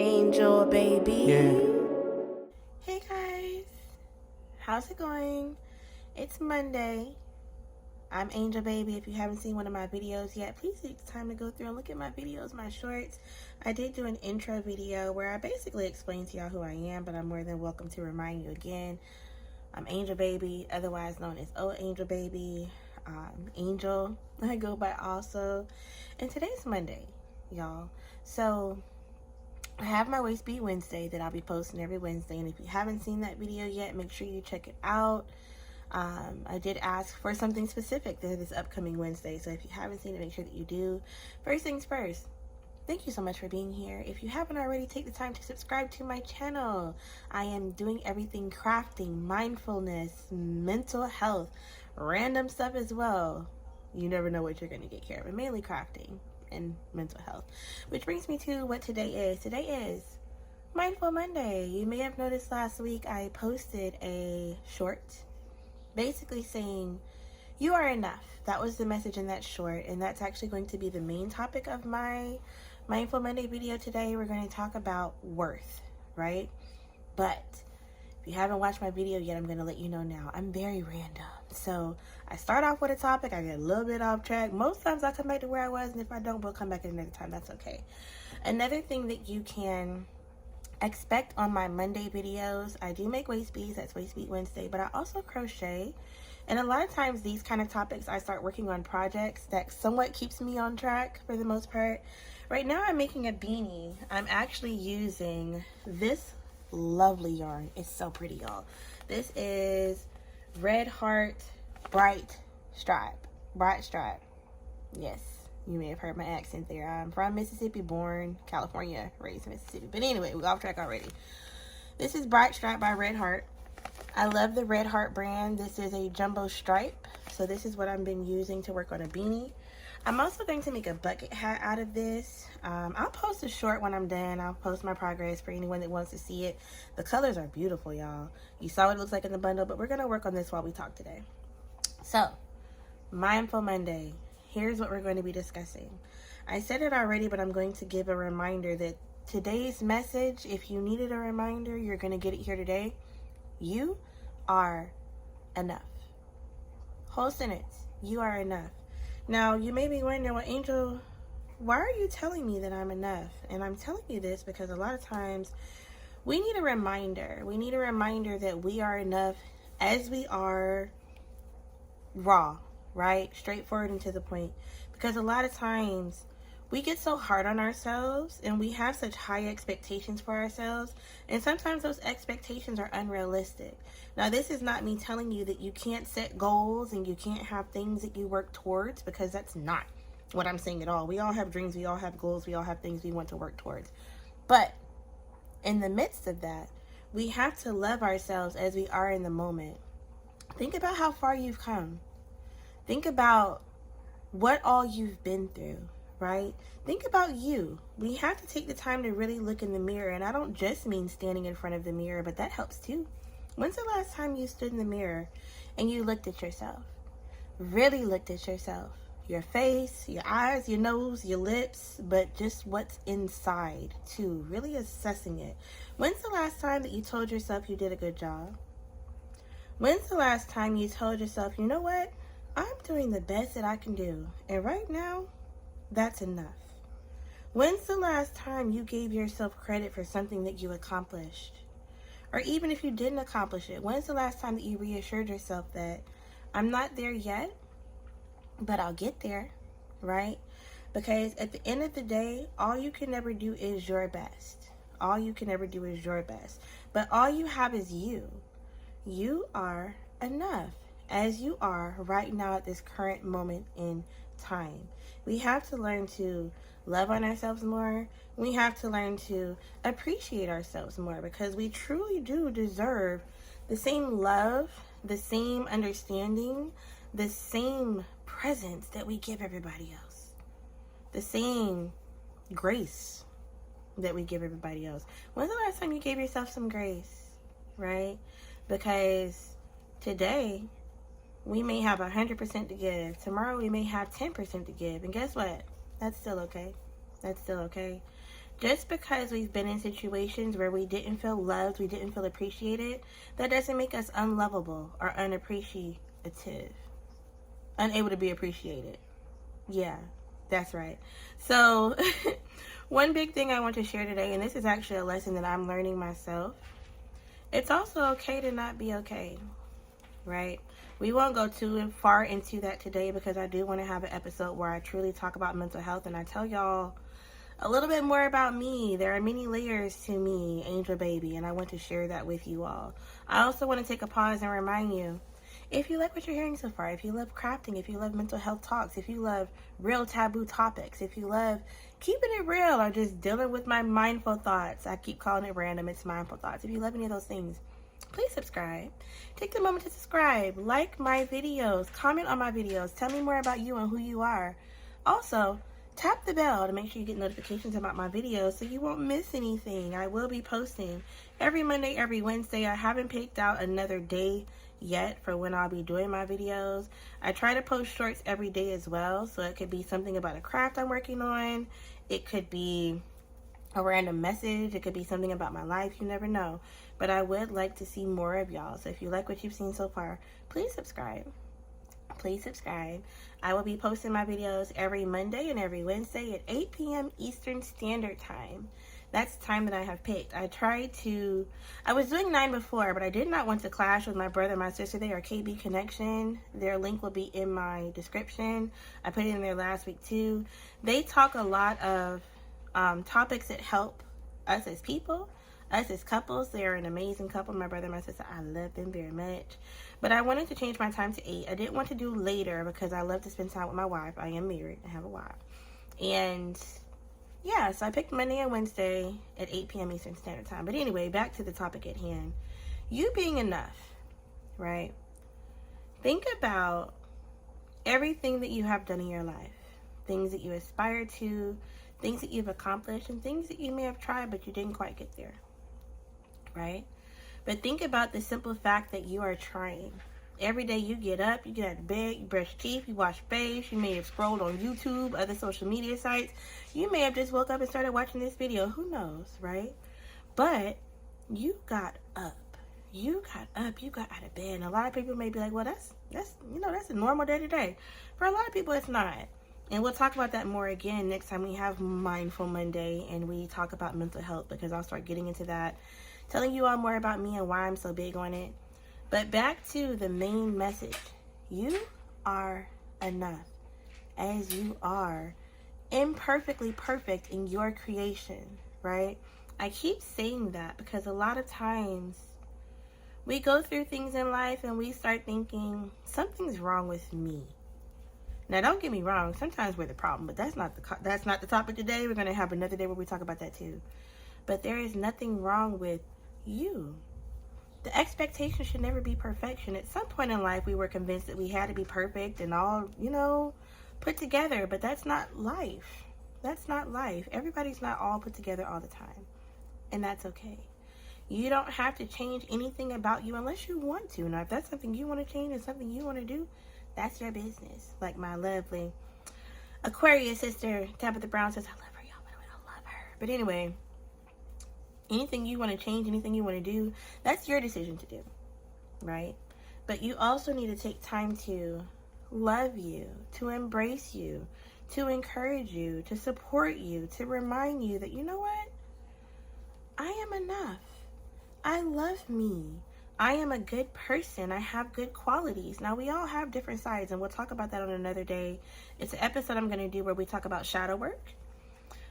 Angel baby. Yeah. Hey guys, how's it going? It's Monday. I'm Angel Baby. If you haven't seen one of my videos yet, please take the time to go through and look at my videos, my shorts. I did do an intro video where I basically explained to y'all who I am, but I'm more than welcome to remind you again. I'm Angel Baby, otherwise known as Oh Angel Baby. Angel, I go by also. And today's Monday, y'all. So I have my Waist Beat Wednesday that I'll be posting every Wednesday, and if you haven't seen that video yet, make sure you check it out. I did ask for something specific this upcoming Wednesday, so if you haven't seen it, make sure that you do. First things first, thank you so much for being here. If you haven't already, take the time to subscribe to my channel. I am doing everything crafting, mindfulness, mental health, random stuff as well. You never know what you're going to get care of, but mainly crafting and mental health. Which brings me to what today is. Today is Mindful Monday. You may have noticed last week I posted a short basically saying you are enough. That was the message in that short, and that's actually going to be the main topic of my Mindful Monday video today. We're going to talk about worth, right? But if you haven't watched my video yet, I'm going to let you know now. I'm very random. So I start off with a topic, I get a little bit off track. Most times I come back to where I was, and if I don't, we'll come back at another time. That's okay. Another thing that you can expect on my Monday videos, I do make waist beads. That's Waist Beat Wednesday, but I also crochet. And a lot of times these kind of topics, I start working on projects that somewhat keeps me on track for the most part. Right now I'm making a beanie. I'm actually using this lovely yarn. It's so pretty, y'all. This is Red Heart Bright Stripe. Yes, you may have heard my accent there. I'm from Mississippi, born California, raised Mississippi. But anyway, we're off track already. This is Bright Stripe by Red Heart. I love the Red Heart brand. This is a jumbo stripe. So this is what I've been using to work on a beanie. I'm also going to make a bucket hat out of this. I'll post a short when I'm done. I'll post my progress for anyone that wants to see it. The colors are beautiful, y'all. You saw what it looks like in the bundle, but we're going to work on this while we talk today. So, Mindful Monday. Here's what we're going to be discussing. I said it already, but I'm going to give a reminder that today's message, if you needed a reminder, you're going to get it here today. You are enough. Whole sentence. You are enough. Now, you may be wondering, well, Angel, why are you telling me that I'm enough? And I'm telling you this because a lot of times we need a reminder. We need a reminder that we are enough as we are, raw, right? Straightforward and to the point. Because a lot of times we get so hard on ourselves and we have such high expectations for ourselves, and sometimes those expectations are unrealistic. Now, this is not me telling you that you can't set goals and you can't have things that you work towards, because that's not what I'm saying at all. We all have dreams, we all have goals, we all have things we want to work towards. But in the midst of that, we have to love ourselves as we are in the moment. Think about how far you've come. Think about what all you've been through, right? Think about you. We have to take the time to really look in the mirror. And I don't just mean standing in front of the mirror, but that helps too. When's the last time you stood in the mirror and you looked at yourself? Really looked at yourself. Your face, your eyes, your nose, your lips, but just what's inside too. Really assessing it. When's the last time that you told yourself you did a good job? When's the last time you told yourself, you know what? I'm doing the best that I can do. And right now, that's enough. When's the last time you gave yourself credit for something that you accomplished? Or even if you didn't accomplish it, when's the last time that you reassured yourself that I'm not there yet, but I'll get there, right? Because at the end of the day, all you can ever do is your best. All you can ever do is your best. But all you have is you. You are enough as you are right now at this current moment in time. We have to learn to love on ourselves more. We have to learn to appreciate ourselves more, because we truly do deserve the same love, the same understanding, the same presence that we give everybody else. The same grace that we give everybody else. When's the last time you gave yourself some grace, right? Because today we may have 100% to give. Tomorrow we may have 10% to give. And guess what? That's still okay. That's still okay. Just because we've been in situations where we didn't feel loved, we didn't feel appreciated, that doesn't make us unlovable or unappreciative. Unable to be appreciated. Yeah, that's right. So, one big thing I want to share today, and this is actually a lesson that I'm learning myself, it's also okay to not be okay, right? We won't go too far into that today because I do want to have an episode where I truly talk about mental health and I tell y'all a little bit more about me. There are many layers to me, Angel Baby, and I want to share that with you all. I also want to take a pause and remind you, if you like what you're hearing so far, if you love crafting, if you love mental health talks, if you love real taboo topics, if you love keeping it real or just dealing with my mindful thoughts, I keep calling it random, it's mindful thoughts. If you love any of those things, please subscribe. Take the moment to subscribe, like my videos, comment on my videos, tell me more about you and who you are. Also, tap the bell to make sure you get notifications about my videos so you won't miss anything. I will be posting every Monday, every Wednesday. I haven't picked out another day yet for when I'll be doing my videos. I try to post shorts every day as well, so it could be something about a craft I'm working on. It could be a random message. It could be something about my life. You never know. But I would like to see more of y'all. So if you like what you've seen so far, please subscribe. Please subscribe. I will be posting my videos every Monday and every Wednesday at 8 p.m. Eastern Standard Time. That's the time that I have picked. I was doing 9 before, but I did not want to clash with my brother and my sister. They are KBConnection. Their link will be in my description. I put it in there last week too. They talk a lot of topics that help us as people, us as couples. They are an amazing couple, my brother and my sister. I love them very much. But I wanted to change my time to 8. I didn't want to do later because I love to spend time with my wife. I am married. I have a wife. And yeah, so I picked Monday and Wednesday at 8 p.m. Eastern Standard Time. But anyway, back to the topic at hand. You being enough, right? Think about everything that you have done in your life. Things that you aspire to, things that you've accomplished, and things that you may have tried but you didn't quite get there, right? But think about the simple fact that you are trying. Every day you get up, you get out of bed, you brush teeth, you wash face, you may have scrolled on YouTube, other social media sites. You may have just woke up and started watching this video. Who knows, right? But you got up. You got up, you got out of bed. And a lot of people may be like, well, that's a normal day to day. For a lot of people, it's not. And we'll talk about that more again next time we have Mindful Monday and we talk about mental health, because I'll start getting into that, telling you all more about me and why I'm so big on it. But back to the main message. You are enough as you are, imperfectly perfect in your creation, right? I keep saying that because a lot of times we go through things in life and we start thinking something's wrong with me. Now, don't get me wrong. Sometimes we're the problem, but that's not the topic today. We're going to have another day where we talk about that too. But there is nothing wrong with you. The expectation should never be perfection. At some point in life, we were convinced that we had to be perfect and all, put together. But that's not life. That's not life. Everybody's not all put together all the time. And that's okay. You don't have to change anything about you unless you want to. Now, if that's something you want to change and something you want to do, that's your business. Like my lovely Aquarius sister, Tabitha Brown, says, I love her, y'all. I love her. But anyway, anything you want to change, anything you want to do, that's your decision to do, right? But you also need to take time to love you, to embrace you, to encourage you, to support you, to remind you that, you know what? I am enough. I love me. I am a good person. I have good qualities. Now, we all have different sides, and we'll talk about that on another day. It's an episode I'm going to do where we talk about shadow work.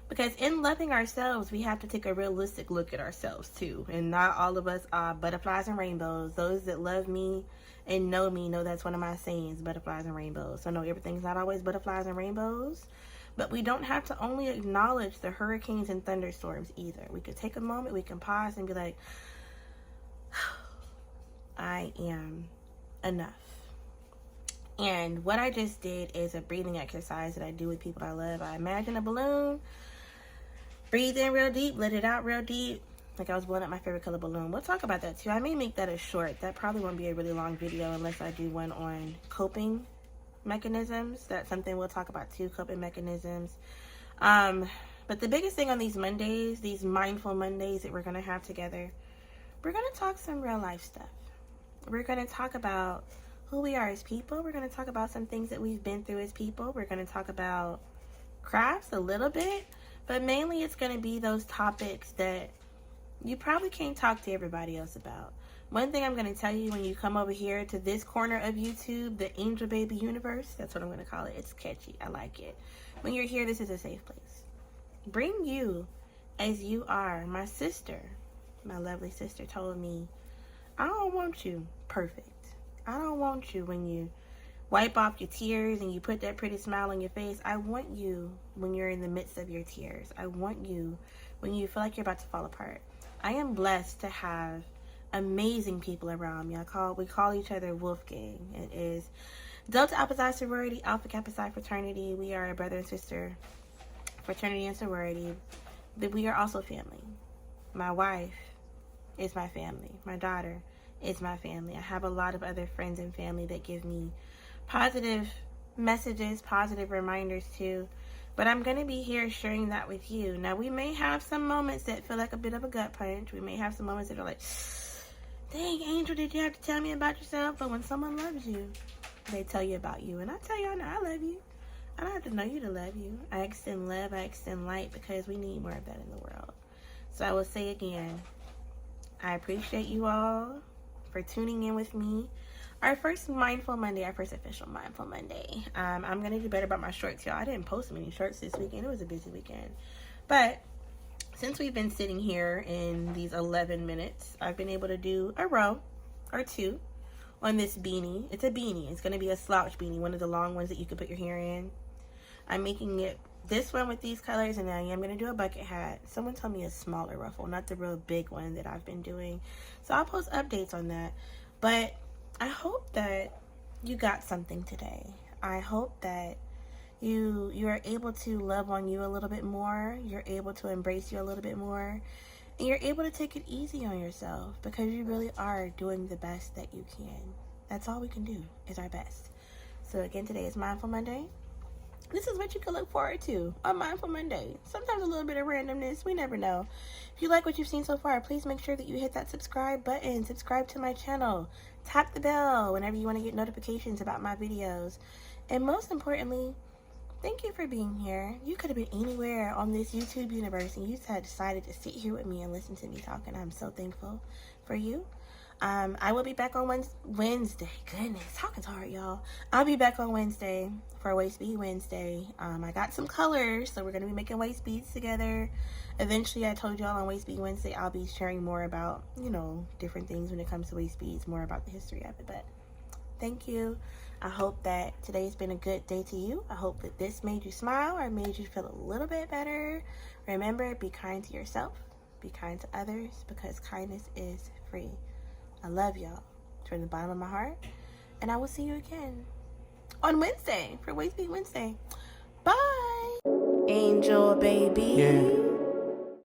Because in loving ourselves, we have to take a realistic look at ourselves too. And not all of us are butterflies and rainbows. Those that love me and know me know that's one of my sayings, butterflies and rainbows. So no, everything's not always butterflies and rainbows. But we don't have to only acknowledge the hurricanes and thunderstorms either. We could take a moment, we can pause and be like, I am enough. And what I just did is a breathing exercise that I do with people I love. I imagine a balloon, breathe in real deep, let it out real deep. Like I was blowing up my favorite color balloon. We'll talk about that too. I may make that a short. That probably won't be a really long video unless I do one on coping mechanisms. That's something we'll talk about too, coping mechanisms. But But the biggest thing on these Mondays, these mindful Mondays that we're going to have together, we're going to talk some real life stuff. We're going to talk about who we are as people. We're going to talk about some things that we've been through as people. We're going to talk about crafts a little bit, but mainly it's going to be those topics that you probably can't talk to everybody else about. One thing I'm going to tell you, when you come over here to this corner of YouTube, the Angel Baby universe, that's what I'm going to call it. It's catchy. I like it. When you're here, this is a safe place. Bring you as you are. My sister, my lovely sister, told me, I don't want you perfect. I don't want you when you wipe off your tears and you put that pretty smile on your face. I want you when you're in the midst of your tears. I want you when you feel like you're about to fall apart. I am blessed to have amazing people around me. We call each other Wolfgang. It is Delta Alpha Psi sorority, Alpha Kappa Psi fraternity. We are a brother and sister fraternity and sorority, but we are also family. My wife is my family. My daughter is my family. I have a lot of other friends and family that give me positive messages, positive reminders too. But I'm going to be here sharing that with you. Now, we may have some moments that feel like a bit of a gut punch. We may have some moments that are like, dang, Angel, did you have to tell me about yourself? But when someone loves you, they tell you about you. And I tell y'all now, I love you. I don't have to know you to love you. I extend love, I extend light, because we need more of that in the world. So I will say again, I appreciate you all for tuning in with me. Our first Mindful Monday, our first official Mindful Monday. I'm going to do better about my shorts, y'all. I didn't post many shorts this weekend. It was a busy weekend. But since we've been sitting here in these 11 minutes, I've been able to do a row or two on this beanie. It's a beanie. It's going to be a slouch beanie, one of the long ones that you can put your hair in. I'm making it this one with these colors, and I am going to do a bucket hat. Someone told me a smaller ruffle, not the real big one that I've been doing. So I'll post updates on that. But I hope that you got something today. I hope that you are able to love on you a little bit more. You're able to embrace you a little bit more. And you're able to take it easy on yourself, because you really are doing the best that you can. That's all we can do, is our best. So again, today is Mindful Monday. This is what you can look forward to on Mindful Monday. Sometimes a little bit of randomness. We never know. If you like what you've seen so far, please make sure that you hit that subscribe button. Subscribe to my channel. Tap the bell whenever you want to get notifications about my videos. And most importantly, thank you for being here. You could have been anywhere on this YouTube universe, and you decided to sit here with me and listen to me talk, and I'm so thankful for you. I will be back on Wednesday. Goodness, talking's hard, y'all. I'll be back on Wednesday for Waist Bead Wednesday. I got some colors, so we're going to be making waist beads together. Eventually, I told y'all on Waist Bead Wednesday, I'll be sharing more about, different things when it comes to waist beads, more about the history of it. But thank you. I hope that today's been a good day to you. I hope that this made you smile or made you feel a little bit better. Remember, be kind to yourself. Be kind to others, because kindness is free. I love y'all from the bottom of my heart. And I will see you again on Wednesday for Waist Bead Wednesday. Bye. Angel baby. Yeah.